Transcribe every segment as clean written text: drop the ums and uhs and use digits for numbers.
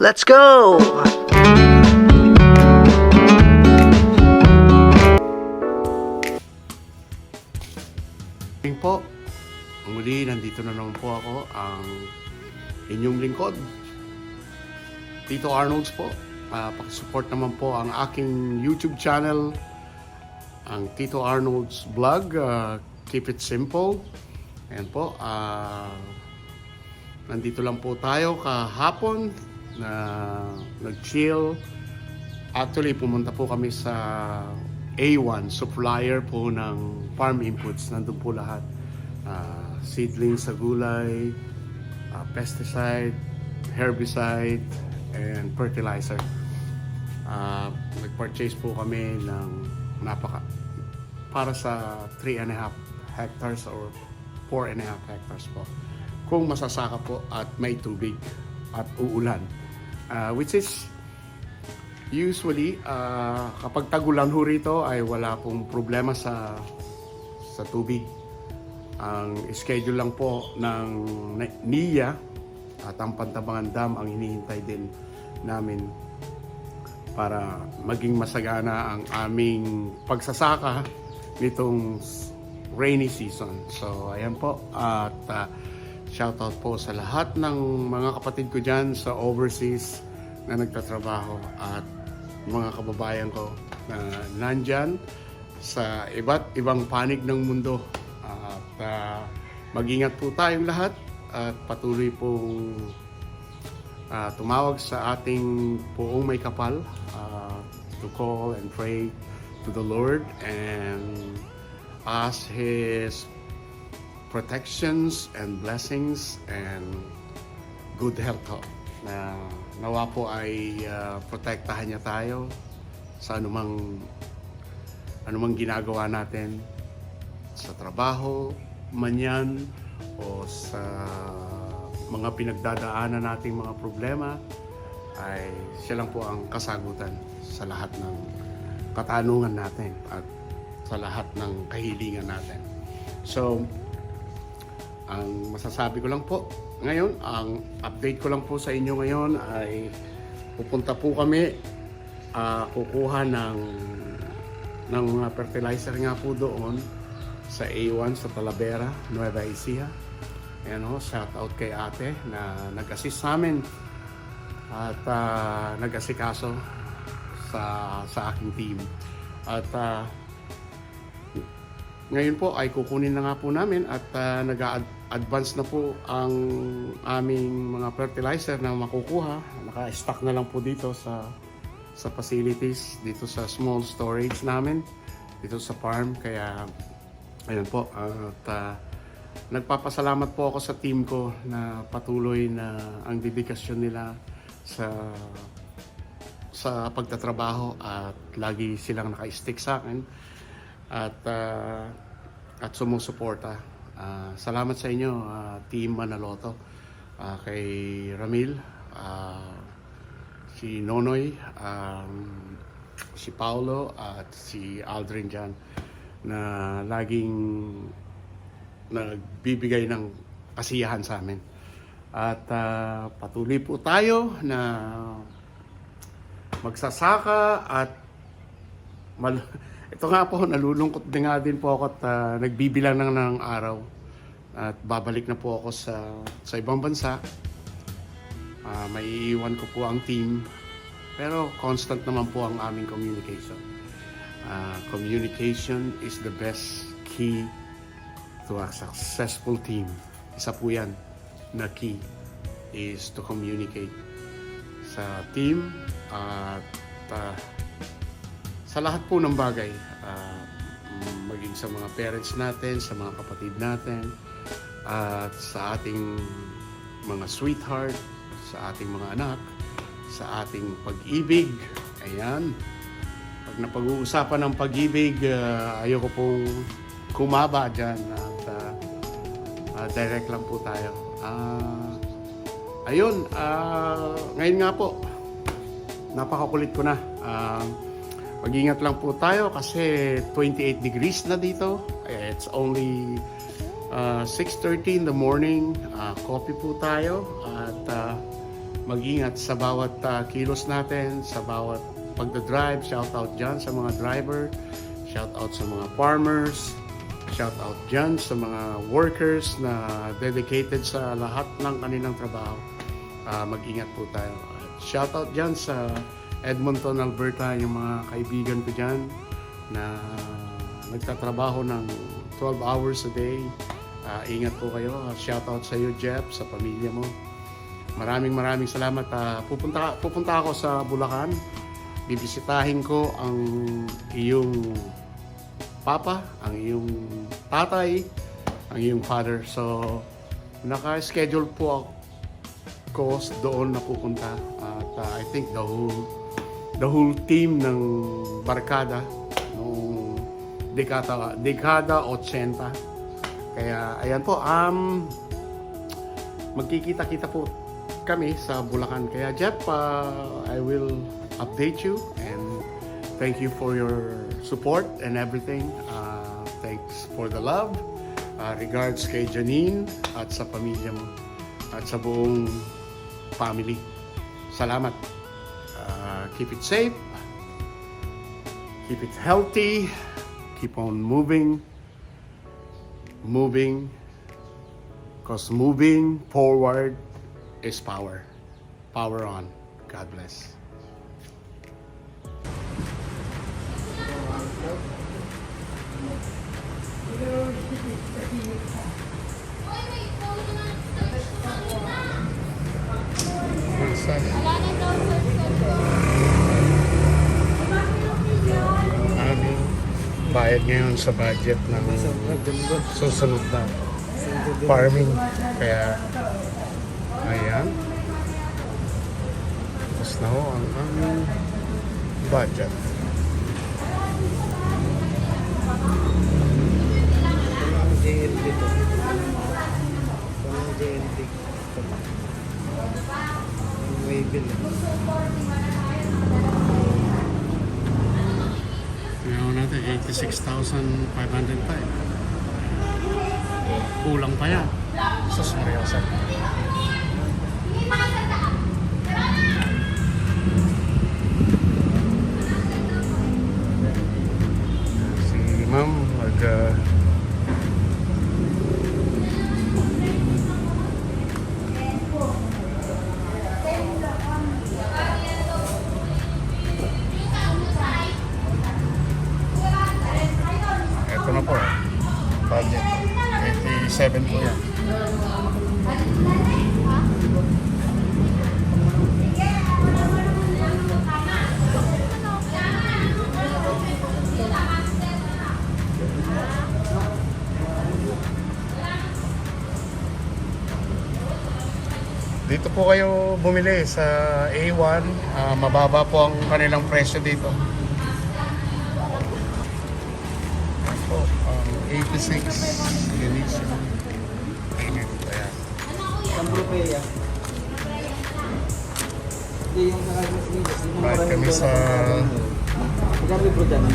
Let's go! Po, muli nandito na naman po ako, ang inyong lingkod, Tito Arnolds po. Pakisupport naman po ang aking YouTube channel, ang Tito Arnolds Vlog. Keep it simple. Ayan po, nandito lang po tayo kahapon na nag-chill. Actually, pumunta po kami sa A1, supplier po ng farm inputs. Nandun po lahat. Seedlings sa gulay, pesticide, herbicide, and fertilizer. Nag-purchase po kami ng para sa 3.5 hectares or 4.5 hectares po. Kung masasaka po at may tubig at uulan. Which is usually, kapag tagulan ho rito ay wala pong problema sa tubig. Ang schedule lang po ng NIA at ang Pantabangan Dam ang hinihintay din namin para maging masagana ang aming pagsasaka nitong rainy season. So, ayan po. At shoutout po sa lahat ng mga kapatid ko dyan sa overseas na nagtatrabaho at mga kababayan ko na nandyan sa iba't ibang panig ng mundo. At mag-ingat po tayong lahat at patuloy pong tumawag sa ating poong may kapal to call and pray to the Lord and ask His protections and blessings and good health ho. Nawa po ay protektahan niya tayo sa anumang ginagawa natin sa trabaho man yan o sa mga pinagdadaanan nating mga problema, ay siya lang po ang kasagutan sa lahat ng katanungan natin at sa lahat ng kahilingan natin. So, ang masasabi ko lang po ngayon, ang update ko lang po sa inyo ngayon ay pupunta po kami kukuha ng mga fertilizer nga po doon sa A1 sa Talavera, Nueva Ecija. Ayan ho, shout out kay ate na nag-assist sa amin at nag-asikaso sa aking team. At ngayon po ay kukunin na nga po namin at nag-advance na po ang aming mga fertilizer na makukuha. Naka-stock na lang po dito sa facilities, dito sa small storage namin, dito sa farm. Kaya ayun po, at nagpapasalamat po ako sa team ko na patuloy na ang dedikasyon nila sa pagtatrabaho at lagi silang naka-stick sa akin at sumusuporta. Salamat sa inyo, Team Manaloto, kay Ramil, si Nonoy, si Paulo at si Aldrin dyan na laging nagbibigay ng kasiyahan sa amin. At patuloy po tayo na magsasaka at ito nga po, nalulungkot din nga din po ako at nagbibilang ng araw at babalik na po ako sa ibang bansa. May iiwan ko po ang team pero constant naman po ang aming communication. Communication is the best key to a successful team. Isa po yan na key is to communicate sa team at sa lahat po ng bagay, maging sa mga parents natin, sa mga kapatid natin, at sa ating mga sweetheart, sa ating mga anak, sa ating pag-ibig. Ayan. Pag napag-uusapan ng pag-ibig, ayoko pong kumaba dyan at direct lang po tayo. Ayun, ngayon nga po, napakakulit ko na. Mag-ingat lang po tayo kasi 28 degrees na dito. It's only 6:30 in the morning. Coffee po tayo at mag-ingat sa bawat kilos natin, sa bawat pagdadrive. Shout out dyan sa mga driver, shout out sa mga farmers, shout out dyan sa mga workers na dedicated sa lahat ng kanilang trabaho. Mag-ingat po tayo. Shout out dyan sa Edmonton, Alberta, yung mga kaibigan ko dyan na nagtatrabaho ng 12 hours a day. Ingat po kayo. Shout out sa iyo, Jeff, sa pamilya mo. Maraming salamat. Pupunta ako sa Bulacan. Bibisitahin ko ang iyong papa, ang iyong tatay, ang iyong father. So, naka-schedule po ako doon na pupunta. At I think the whole team ng barkada noong dekada 80. Kaya ayan po, magkikita-kita po kami sa Bulacan. Kaya Jeff, I will update you and thank you for your support and everything. Thanks for the love. Regards kay Janine at sa pamilya mo at sa buong family. Salamat. Keep it safe. Keep it healthy. Keep on moving, because moving forward is power. Power on. God bless. Bayad ngayon sa budget ng susunod na farming. Kaya ayan, tapos na ho ang aming budget. JLD to. JLD. Waybill. Ngayon natin 86,505. Kulang pa yan. Sus Mariosa. Si Ma'am ito na po, budget 87 po yan. Dito po kayo bumili sa A1, mababa po ang kanilang presyo dito. 86 Unition. Ayan. Sampropeya. Hindi yung sa Carlos Ligas. Balik kami sa Magkano yung product?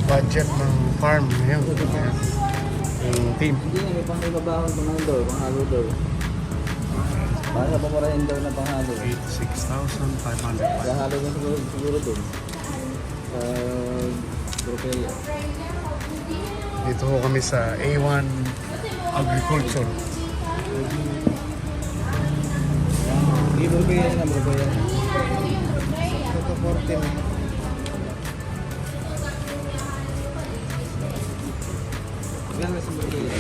budget ng farm ngayon. Ayan. Yung team. Hindi nga, may pang-ibabahon, pang-handor, pang-halodor. Para pamurahin daw na pang-halor. 86,500. Halo na siguro doon. Propeya. Dito ho kami sa A1 Agriculture. Hindi propeya na propeya. Ito 14. Gano'n sa propeya?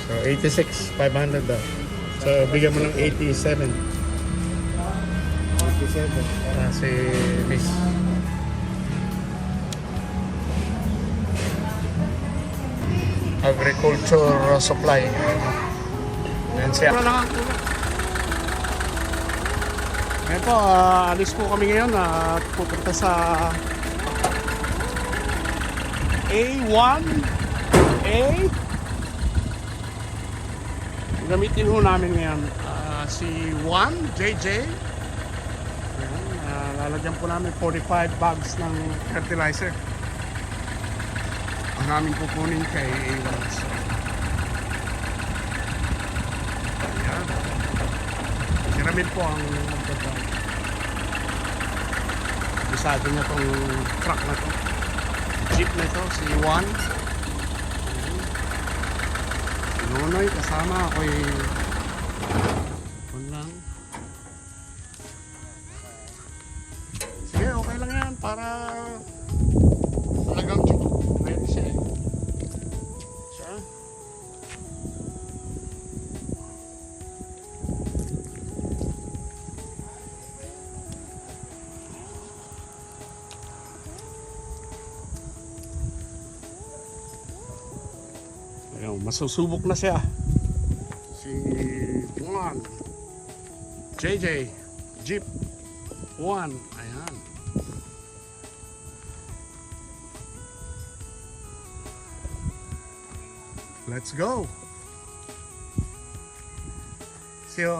So 86,500 daw. So bigyan mo ng 87. 57. Si Miss. Agriculture Supply. Yan siya. Ngayon po, alis po kami ngayon at pupunta sa A1 gamitin ho namin ngayon si Juan JJ. Lalagyan po namin 45 bags ng fertilizer ang namin kukunin kay A1. So, Ayan. Si Ramil po ang magdadrive. Bisado niya tong truck na to. Jeep na to, si Juan. Si Nonoy kasama ako lang. Sige, okay lang yan para talagang ready siya eh. Siya. Ayun, masusubok na siya. Si Juan. JJ. Jeep. Juan. Ayan. Let's go. So,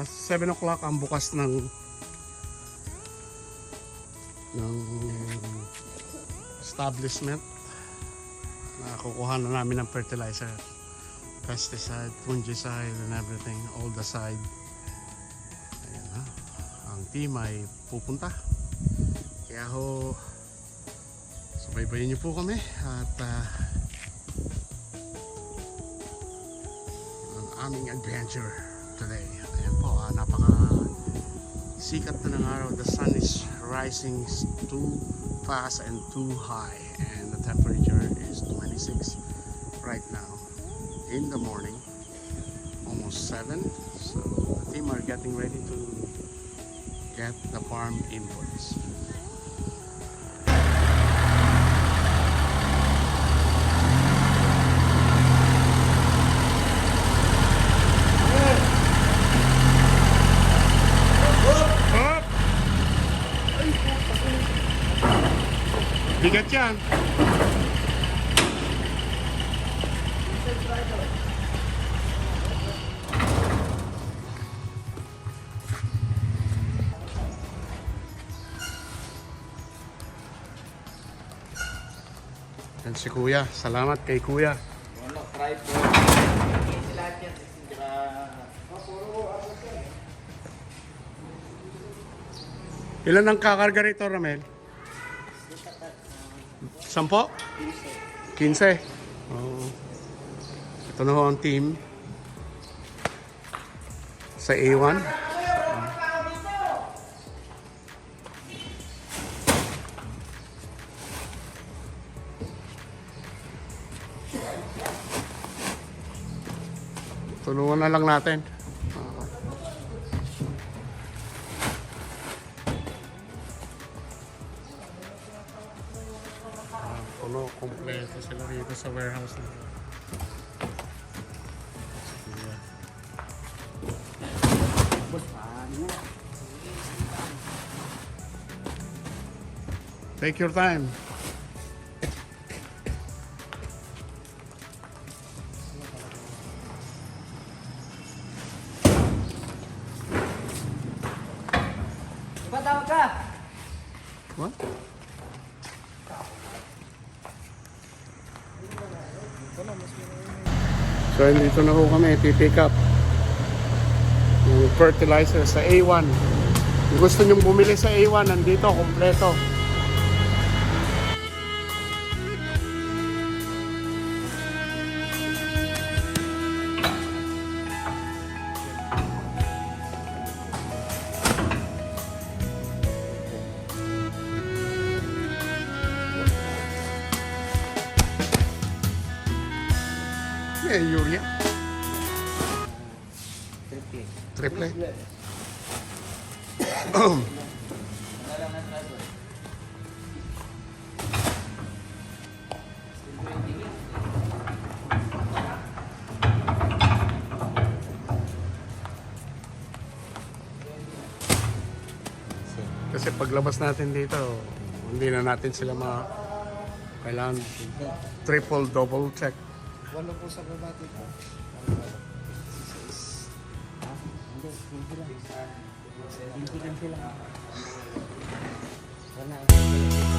7 o'clock ang bukas ng establishment. Nakukuha na namin ng fertilizer, pesticide, fungicide and everything, all the side. Ayan na. Ang team ay pupunta. Kaya ho, subaybayin niyo po kami at ang aming adventure today. Ayan po, napaka sikat na ng araw. The sun is rising too fast and too high, and the temperature is 26 right now in the morning, almost 7. So the team are getting ready to get the farm inputs. Bigat yan. Yan si Kuya. Salamat kay Kuya. Ano, try po. Kasi lahat yan. Ilan ang kakarga rito, Ramel? 10? 15. Oh. Ito na ho ang team sa A1. Tulungan na lang natin. Puno, kompleto sila rito sa warehouse na. Take your time. Patawag ka! What? So, dito na ho kami, pipick up yung fertilizer sa A1. Kung gusto nyong bumili sa A1, nandito, kompleto. Yeah, urea. Triple. Kasi paglabas natin dito, hindi na natin sila kailangan triple, double check. Wala po sa baba dito. Hindi lang sila. Wala.